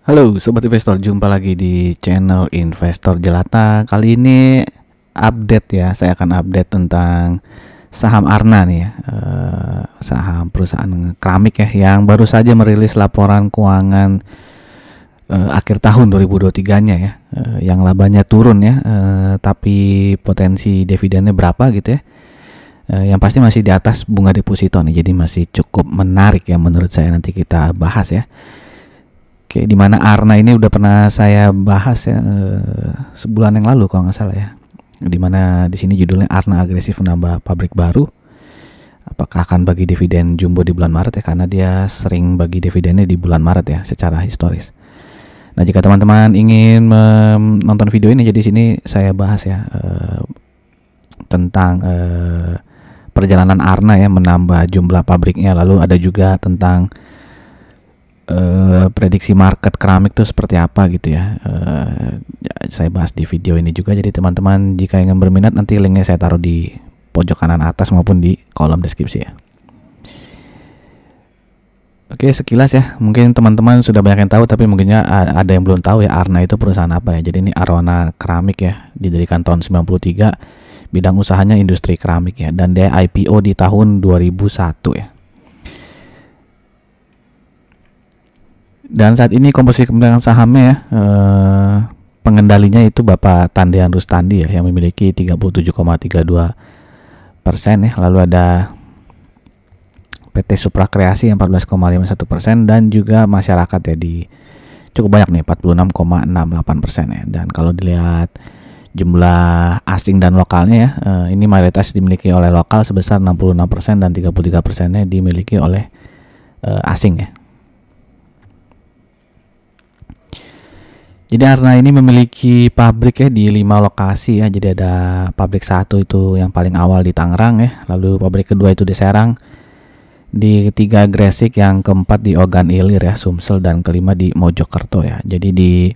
Halo Sobat Investor, jumpa lagi di channel Investor Jelata. Kali ini update ya, saya akan update tentang saham Arna nih ya, saham perusahaan keramik ya, yang baru saja merilis laporan keuangan akhir tahun 2023-nya ya, yang labanya turun ya, tapi potensi dividennya berapa gitu ya. Yang pasti masih di atas bunga deposito nih, jadi masih cukup menarik ya menurut saya, nanti kita bahas ya. Oke, di mana Arna ini udah pernah saya bahas ya, sebulan yang lalu kalau nggak salah ya. Di mana di sini judulnya Arna agresif menambah pabrik baru. Apakah akan bagi dividen jumbo di bulan Maret ya, karena dia sering bagi dividennya di bulan Maret ya secara historis. Nah, jika teman-teman ingin menonton video ini, jadi sini saya bahas ya tentang perjalanan Arna ya menambah jumlah pabriknya, lalu ada juga tentang prediksi market keramik itu seperti apa gitu ya. Saya bahas di video ini juga, jadi teman-teman jika ingin berminat nanti linknya saya taruh di pojok kanan atas maupun di kolom deskripsi ya. Oke, sekilas ya, mungkin teman-teman sudah banyak yang tahu, tapi mungkinnya ada yang belum tahu ya, Arna itu perusahaan apa ya. Jadi ini Arwana Keramik ya, didirikan tahun 93, bidang usahanya industri keramik ya, dan dia IPO di tahun 2001 ya. Dan saat ini komposisi pemegang sahamnya ya, pengendalinya itu Bapak Tandean Rustandi ya, yang memiliki 37,32% ya. Lalu ada PT Supra Kreasi yang 14,51%, dan juga masyarakat ya di cukup banyak nih, 46,68% ya. Dan kalau dilihat jumlah asing dan lokalnya ya, ini mayoritas dimiliki oleh lokal sebesar 66% dan 33%-nya dimiliki oleh asing ya. Jadi Arna ini memiliki pabrik ya di 5 lokasi ya. Jadi ada pabrik 1 itu yang paling awal di Tangerang ya, lalu pabrik kedua itu di Serang, di ketiga Gresik, yang keempat di Ogan Ilir ya, Sumsel, dan kelima di Mojokerto ya. Jadi di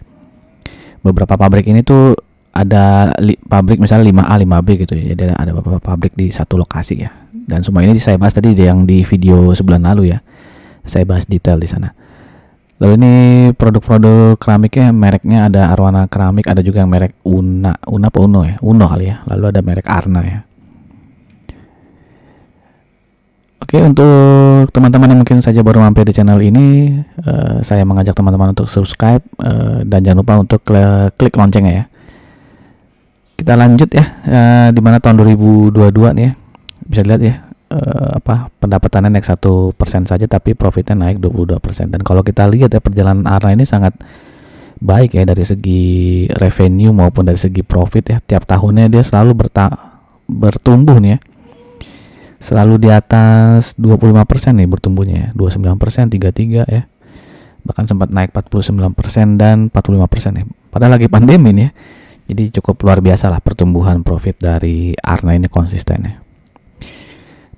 beberapa pabrik ini tuh ada pabrik misalnya 5A 5B gitu ya. Jadi ada beberapa pabrik di satu lokasi ya. Dan semua ini saya bahas tadi yang di video sebulan lalu ya. Saya bahas detail di sana. Lalu ini produk-produk keramiknya, mereknya ada Arwana Keramik, ada juga yang merek Una apa Uno ya, Uno kali ya. Lalu ada merek Arna ya. Oke, untuk teman-teman yang mungkin saja baru mampir di channel ini, saya mengajak teman-teman untuk subscribe, dan jangan lupa untuk klik loncengnya ya. Kita lanjut ya, di mana tahun 2022 nih ya, bisa dilihat ya, pendapatannya naik 1% saja, tapi profitnya naik 22%. Dan kalau kita lihat ya, perjalanan Arna ini sangat baik ya, dari segi revenue maupun dari segi profit ya. Tiap tahunnya dia selalu bertumbuh nih ya, selalu di atas 25% nih bertumbuhnya ya, 29%, 33 ya, bahkan sempat naik 49% dan 45% ya, padahal lagi pandemi nih ya. Jadi cukup luar biasa lah pertumbuhan profit dari Arna ini, konsisten ya.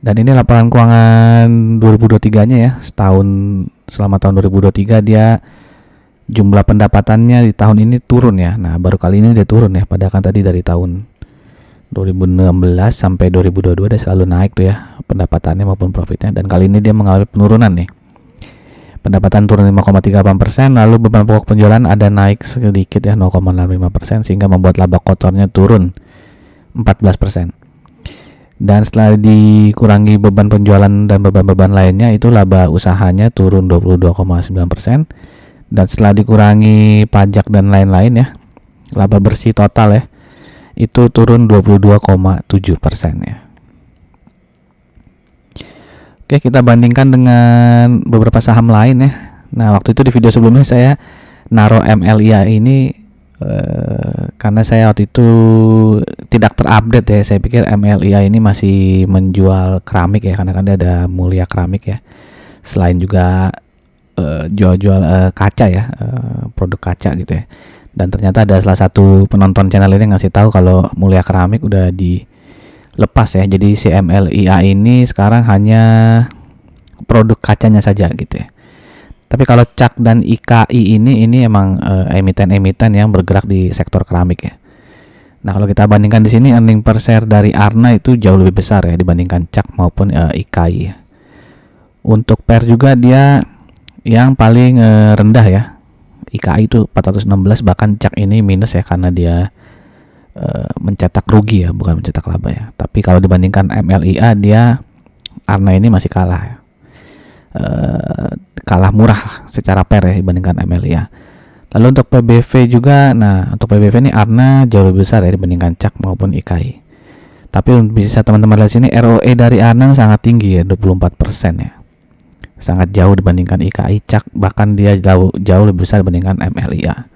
Dan ini laporan keuangan 2023-nya ya, selama tahun 2023 dia jumlah pendapatannya di tahun ini turun ya. Nah, baru kali ini dia turun ya, padahal kan tadi dari tahun 2016 sampai 2022 dia selalu naik tuh ya pendapatannya maupun profitnya, dan kali ini dia mengalami penurunan nih. Pendapatan turun 5,38%, lalu beban pokok penjualan ada naik sedikit ya, 0,65%, sehingga membuat laba kotornya turun 14%. Dan setelah dikurangi beban penjualan dan beban-beban lainnya, itu laba usahanya turun 22,9%. Dan setelah dikurangi pajak dan lain-lain ya, laba bersih total ya, itu turun 22,7% ya. Oke, kita bandingkan dengan beberapa saham lain ya. Nah, waktu itu di video sebelumnya saya naruh MLIA ini karena saya waktu itu tidak terupdate ya. Saya pikir MLIA ini masih menjual keramik ya, karena kan dia ada Mulia Keramik ya, selain juga jual-jual kaca ya, produk kaca gitu ya. Dan ternyata ada salah satu penonton channel ini ngasih tahu kalau Mulia Keramik udah dilepas ya. Jadi si MLIA ini sekarang hanya produk kacanya saja gitu ya. Tapi kalau CAK dan IKI ini emang emiten-emiten yang bergerak di sektor keramik ya. Nah, kalau kita bandingkan di sini, earning per share dari Arna itu jauh lebih besar ya dibandingkan CAK maupun IKI ya. Untuk PER juga dia yang paling rendah ya, IKI itu 416, bahkan CAC ini minus ya karena dia mencetak rugi ya, bukan mencetak laba ya. Tapi kalau dibandingkan MLIA, dia Arna ini masih kalah ya. Kalah murah secara PER ya dibandingkan MLIA. Lalu untuk PBV juga, nah untuk PBV ini Arna jauh lebih besar ya dibandingkan CAC maupun IKI. Tapi bisa teman-teman lihat sini, ROE dari Arna sangat tinggi ya, 24% ya. Sangat jauh dibandingkan IKI, CAC, bahkan dia jauh lebih besar dibandingkan MLIA.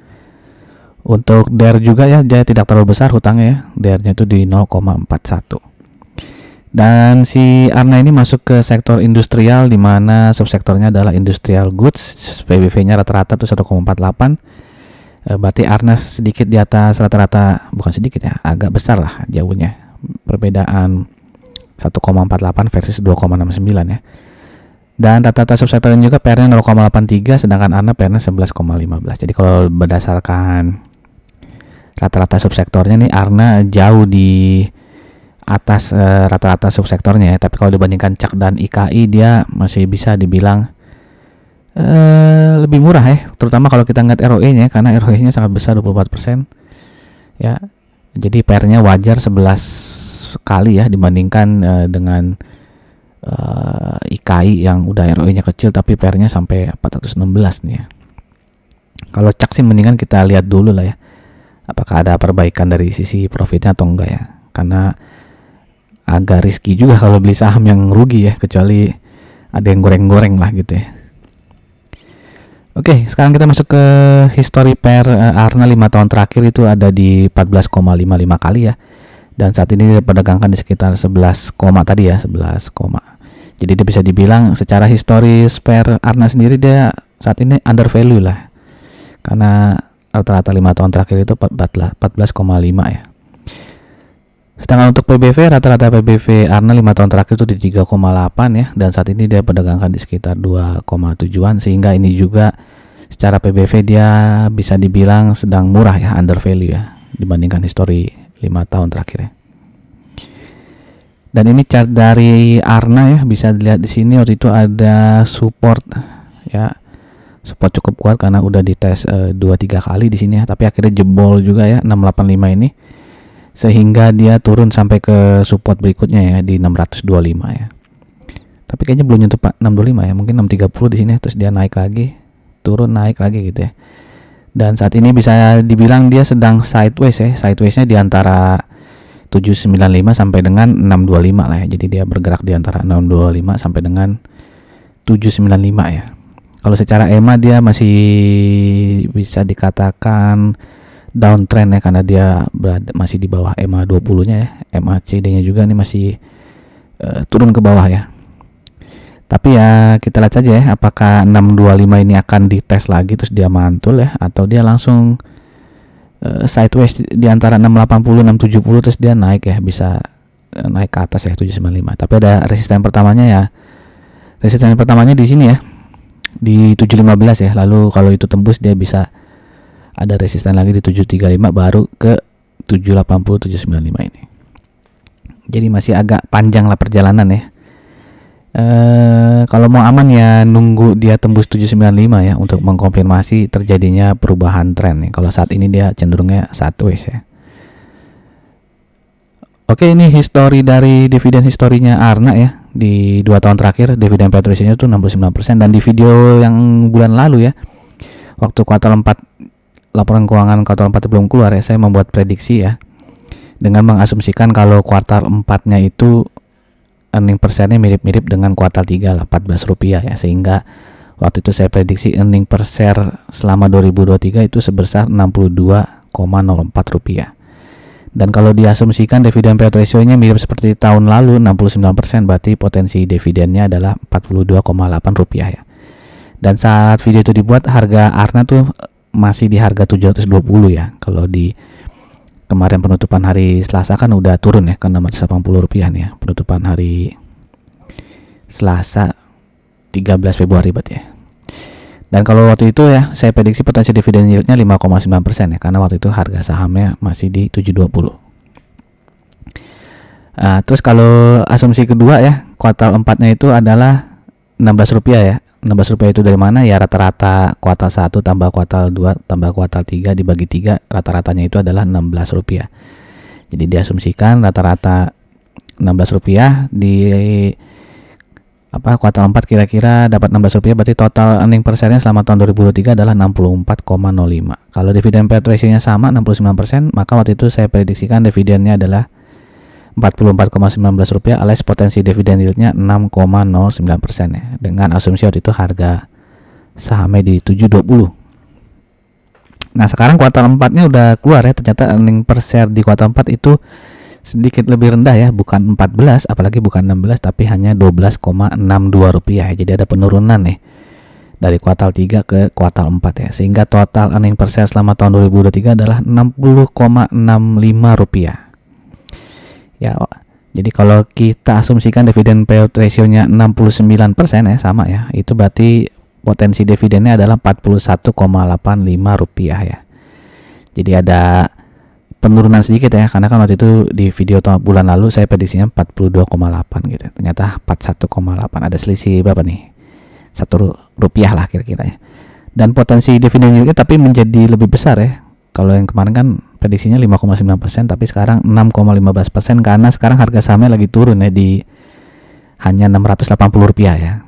Untuk DER juga ya, dia tidak terlalu besar hutangnya ya. DER-nya itu di 0,41. Dan si Arna ini masuk ke sektor industrial, di mana subsektornya adalah industrial goods. PBV-nya rata-rata tuh 1,48. Berarti Arna sedikit di atas rata-rata, bukan sedikit ya, agak besar lah jauhnya. Perbedaan 1,48 versus 2,69 ya. Dan rata-rata subsektornya juga PER-nya 0,83, sedangkan Arna PER-nya 11,15. Jadi kalau berdasarkan rata-rata subsektornya nih, Arna jauh di atas rata-rata subsektornya ya. Tapi kalau dibandingkan CAC dan IKI, dia masih bisa dibilang lebih murah ya, terutama kalau kita ngeliat ROE-nya, karena ROE-nya sangat besar, 24% ya. Jadi PER-nya wajar 11 kali ya dibandingkan dengan IKI yang udah ROE-nya kecil tapi PER-nya sampai 416 nih ya. Kalau CAC sih mendingan kita lihat dulu lah ya, apakah ada perbaikan dari sisi profitnya atau enggak ya, karena agak riski juga kalau beli saham yang rugi ya, kecuali ada yang goreng-goreng lah gitu ya. Oke, sekarang kita masuk ke history PER Arna 5 tahun terakhir, itu ada di 14,55 kali ya, dan saat ini diperdagangkan di sekitar 11, tadi ya, 11. Jadi dia bisa dibilang secara historis PER Arna sendiri dia saat ini under value lah, karena rata-rata 5 tahun terakhir itu 14,5 ya. Sedangkan untuk PBV, rata-rata PBV Arna 5 tahun terakhir itu di 3,8 ya, dan saat ini dia perdagangkan di sekitar 2,7-an, sehingga ini juga secara PBV dia bisa dibilang sedang murah ya, under value ya, dibandingkan histori 5 tahun terakhir ya. Dan ini chart dari Arna ya, bisa dilihat di sini waktu itu ada support ya. Support cukup kuat karena udah dites 2-3 kali di sini ya, tapi akhirnya jebol juga ya 685 ini, sehingga dia turun sampai ke support berikutnya ya di 625 ya. Tapi kayaknya belum nyentuh 625 ya, mungkin 630 di sini, terus dia naik lagi, turun naik lagi gitu ya. Dan saat ini bisa dibilang dia sedang sideways ya, sidewaysnya di antara 795 sampai dengan 625 lah ya. Jadi dia bergerak di antara 625 sampai dengan 795 ya. Kalau secara EMA dia masih bisa dikatakan downtrend ya, karena dia masih di bawah EMA 20-nya ya. EMA CD-nya juga nih masih turun ke bawah ya. Tapi ya kita lihat saja ya, apakah 625 ini akan dites lagi terus dia mantul ya, atau dia langsung sideways di antara 680 670 terus dia naik ya, bisa naik ke atas ya 795. Tapi ada resisten pertamanya ya. Resisten pertamanya di sini ya, di 715 ya. Lalu kalau itu tembus dia bisa ada resisten lagi di 735, baru ke 780 795 ini. Jadi masih agak panjang lah perjalanan ya. Kalau mau aman ya nunggu dia tembus 795 ya untuk mengkonfirmasi terjadinya perubahan tren nih. Kalau saat ini dia cenderungnya sideways ya. Oke, ini histori dari dividen historinya Arna ya. Di 2 tahun terakhir dividen payout ratio-nya itu 69%, dan di video yang bulan lalu ya, waktu kuartal 4, laporan keuangan kuartal 4 belum keluar ya, saya membuat prediksi ya dengan mengasumsikan kalau kuartal 4-nya itu earning per share-nya mirip-mirip dengan kuartal 3 lah, Rp14 ya, sehingga waktu itu saya prediksi earning per share selama 2023 itu sebesar Rp62,04. Dan kalau diasumsikan dividen payout ratio-nya mirip seperti tahun lalu 69%, berarti potensi dividennya adalah Rp42,8 ya. Dan saat video itu dibuat, harga Arna tuh masih di harga 720 ya. Kalau di kemarin penutupan hari Selasa kan udah turun ya ke Rp680 nih ya, penutupan hari Selasa 13 Februari berarti ya. Dan kalau waktu itu ya saya prediksi potensi dividen yieldnya 5,9% ya, karena waktu itu harga sahamnya masih di 720. Terus kalau asumsi kedua ya, kuartal 4-nya itu adalah Rp16 ya, Rp16 itu dari mana? Ya rata-rata kuartal 1 tambah kuartal 2 tambah kuartal 3 dibagi 3, rata-ratanya itu adalah Rp16. Jadi diasumsikan rata-rata Rp16 di kuartal 4 kira-kira dapat Rp16, berarti total earning per share-nya selama tahun 2023 adalah 64,05. Kalau dividen payout ratio-nya sama 69%, maka waktu itu saya prediksikan dividennya adalah Rp44,19 alias potensi dividen yield-nya 6,09% ya, dengan asumsi waktu itu harga sahamnya di 7.20. Nah, sekarang kuartal 4-nya udah keluar ya, ternyata earning per share di kuartal 4 itu sedikit lebih rendah ya, bukan 14, apalagi bukan 16, tapi hanya Rp12,62 ya. Jadi ada penurunan nih dari kuartal 3 ke kuartal 4 ya, sehingga total earning per share selama tahun 2023 adalah Rp60,65 ya. Jadi kalau kita asumsikan dividen payout ratio-nya 69% ya, sama ya, itu berarti potensi dividennya adalah Rp41,85 ya. Jadi ada penurunan sedikit ya, karena kan waktu itu di video bulan lalu saya prediksinya 42,8 gitu. Ternyata 41,8. Ada selisih berapa nih? Rp1 lah kira-kira ya. Dan potensi dividen juga tapi menjadi lebih besar ya. Kalau yang kemarin kan prediksinya 5,9%, tapi sekarang 6,15% karena sekarang harga sahamnya lagi turun ya, di hanya Rp680 ya.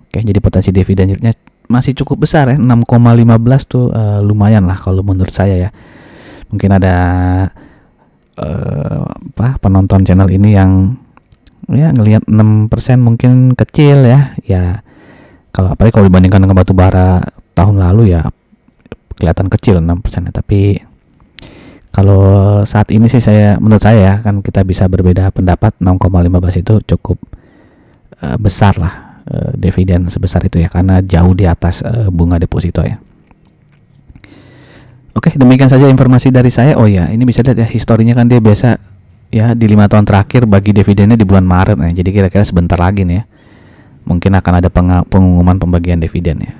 Oke, jadi potensi dividen yield-nya masih cukup besar ya, 6,15 tuh lumayan lah kalau menurut saya ya. Mungkin ada penonton channel ini yang ya ngelihat 6% mungkin kecil ya. Ya kalau apalagi kalau dibandingkan dengan batu bara tahun lalu ya kelihatan kecil 6% ya. Tapi kalau saat ini sih menurut saya ya, kan kita bisa berbeda pendapat, 6,15 itu cukup besar lah dividen sebesar itu ya, karena jauh di atas bunga deposito ya. Oke, demikian saja informasi dari saya. Oh ya, ini bisa lihat ya historinya, kan dia biasa ya di 5 tahun terakhir bagi dividennya di bulan Maret ya. Jadi kira-kira sebentar lagi nih ya, mungkin akan ada pengumuman pembagian dividen ya.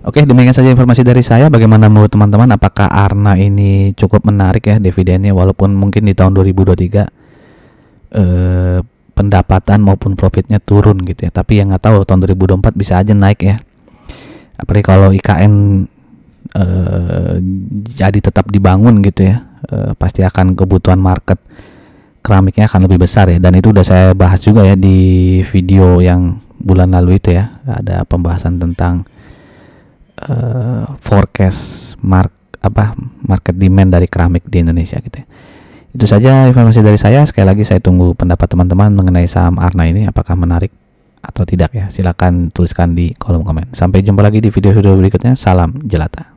Oke, demikian saja informasi dari saya. Bagaimana menurut teman-teman? Apakah Arna ini cukup menarik ya dividennya, walaupun mungkin di tahun 2023 pendapatan maupun profitnya turun gitu ya. Tapi yang nggak tahu tahun 2024 bisa aja naik ya. Apalagi kalau IKN jadi tetap dibangun gitu ya, pasti akan kebutuhan market keramiknya akan lebih besar ya. Dan itu udah saya bahas juga ya di video yang bulan lalu itu ya. Ada pembahasan tentang forecast market demand dari keramik di Indonesia gitu ya. Itu saja informasi dari saya. Sekali lagi saya tunggu pendapat teman-teman mengenai saham Arna ini, apakah menarik atau tidak ya. Silakan tuliskan di kolom komen. Sampai jumpa lagi di video-video berikutnya. Salam jelata.